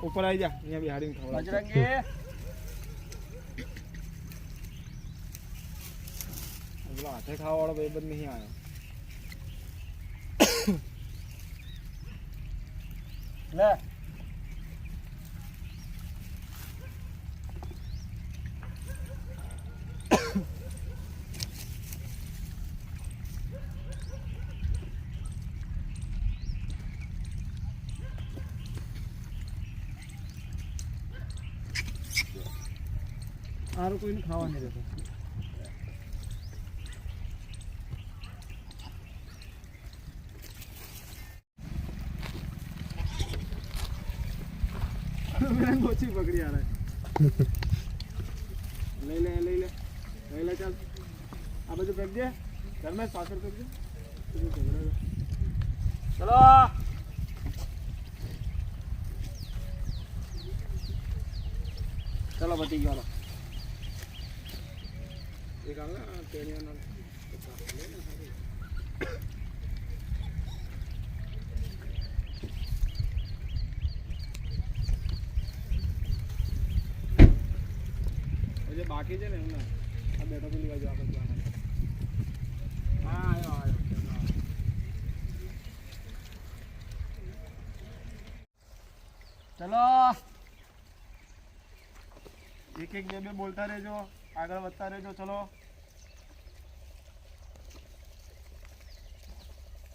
ઉપર આવી જા, અહીંયા બિહાડીને ખવડાવ. બજરંગી પેલો હાથે ખાવા વાળો ભાઈબંધ નહીં આવ્યો. લે સારું કોઈને ખાવા નહીં દેતો. ઓછી પકડી યાર. લઈ લે લઈ લે લઈ લે ચાલ. આ બધું ફેંકજે ઘરમાં પાછળ ફેંકજે. ચલો ચલો પતી ગયો. એક આવે ટેણીઓનો જે બાકી છે ને એમને આ બેઠો પેલી બાજુ આપણે હા આવ્યો આવ્યો. ચલો એક એક બે બે બોલતા રહેજો, આગળ વધતા રહેજો. ચલો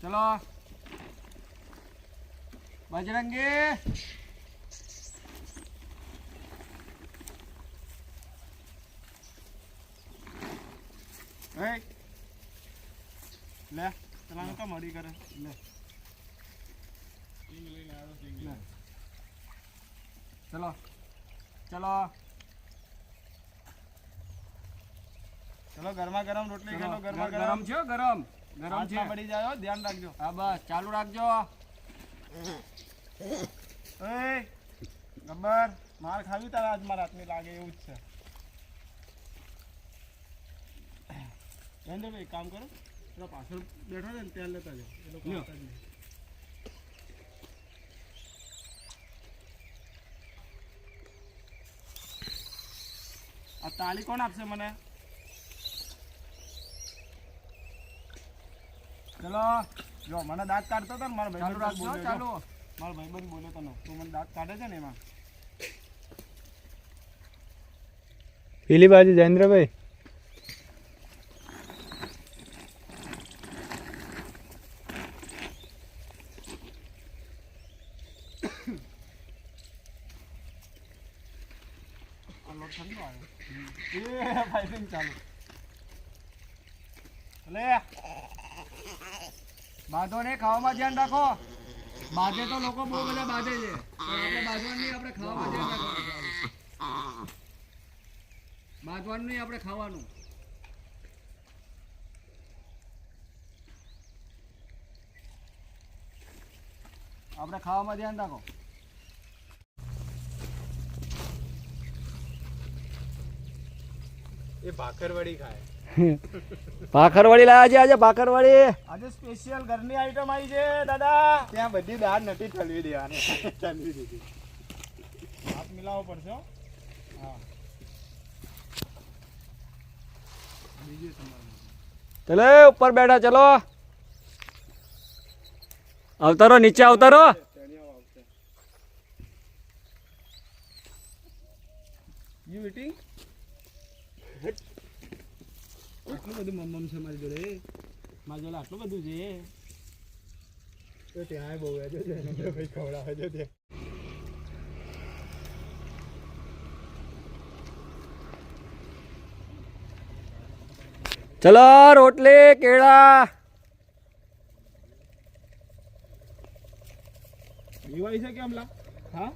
ચલો બજરંગી હે લે ચલાનો તો મળી કરે લે. ચલો ચલો ચલો ગરમા ગરમ રોટલી ખેલો. ગરમા ગરમ છે ગરમ ગરમ છે. પડી જાય ધ્યાન રાખજો. હા બસ ચાલુ રાખજો. એ ગબ્બર માર ખાવી તારા આજ મારા હાથની લાગે એવું જ છે. ભાઈ કામ કરો, પેલા પાછળ બેઠો ને ત્યાં લેતા જાઓ. એ લોકો આવતા જ નહીં. આ તાળી કોણ આપશે મને? ચલો જો મને દાંત કાઢતો હતો ને મારો ચાલુ ભાઈ રાખજો ચાલુ. મારો ભાઈબંધ બોલ્યો તને તું મને દાંત કાઢે છે ને એમાં. પેલી બાજુ જયેન્દ્રભાઈ ઠંડો આવ્યો. ફાઇટિંગ ચાલુ. લે બાંધો ને ખાવામાં ધ્યાન રાખો. બાંધે તો લોકો બહુ બધા બાંધે છે, પણ આપણે બાંધવાનું નહીં, આપણે ખાવામાં ધ્યાન રાખવાનું. બાંધવાનું નહીં, આપણે ખાવાનું. આપણે ખાવામાં ધ્યાન રાખો. એ ભાખરવડી ખાય. ભાખરવાડી લાયા છે આજે. ભાખરવાડી આજે સ્પેશિયલ ઘરની આઈટમ આવી છે દાદા. ત્યાં બધી દાળ નથી ઠલવી દેવાની. ઠલવી દીધી. હાથ મિલાવવો પડશે હો. હા બીજું તમારું ચલો ઉપર બેઠા. ચલો અવતારો, નીચે અવતારો. You eating? આટલું બધું મમ્મ છે મારી જોડે. મારી જોડે આટલું બધું છે તો ત્યાં બહુ છે ભાઈ ખવડાવે છે ત્યાં. ચલો રોટલી કેળા. દિવાળી છે કેમ લા? હા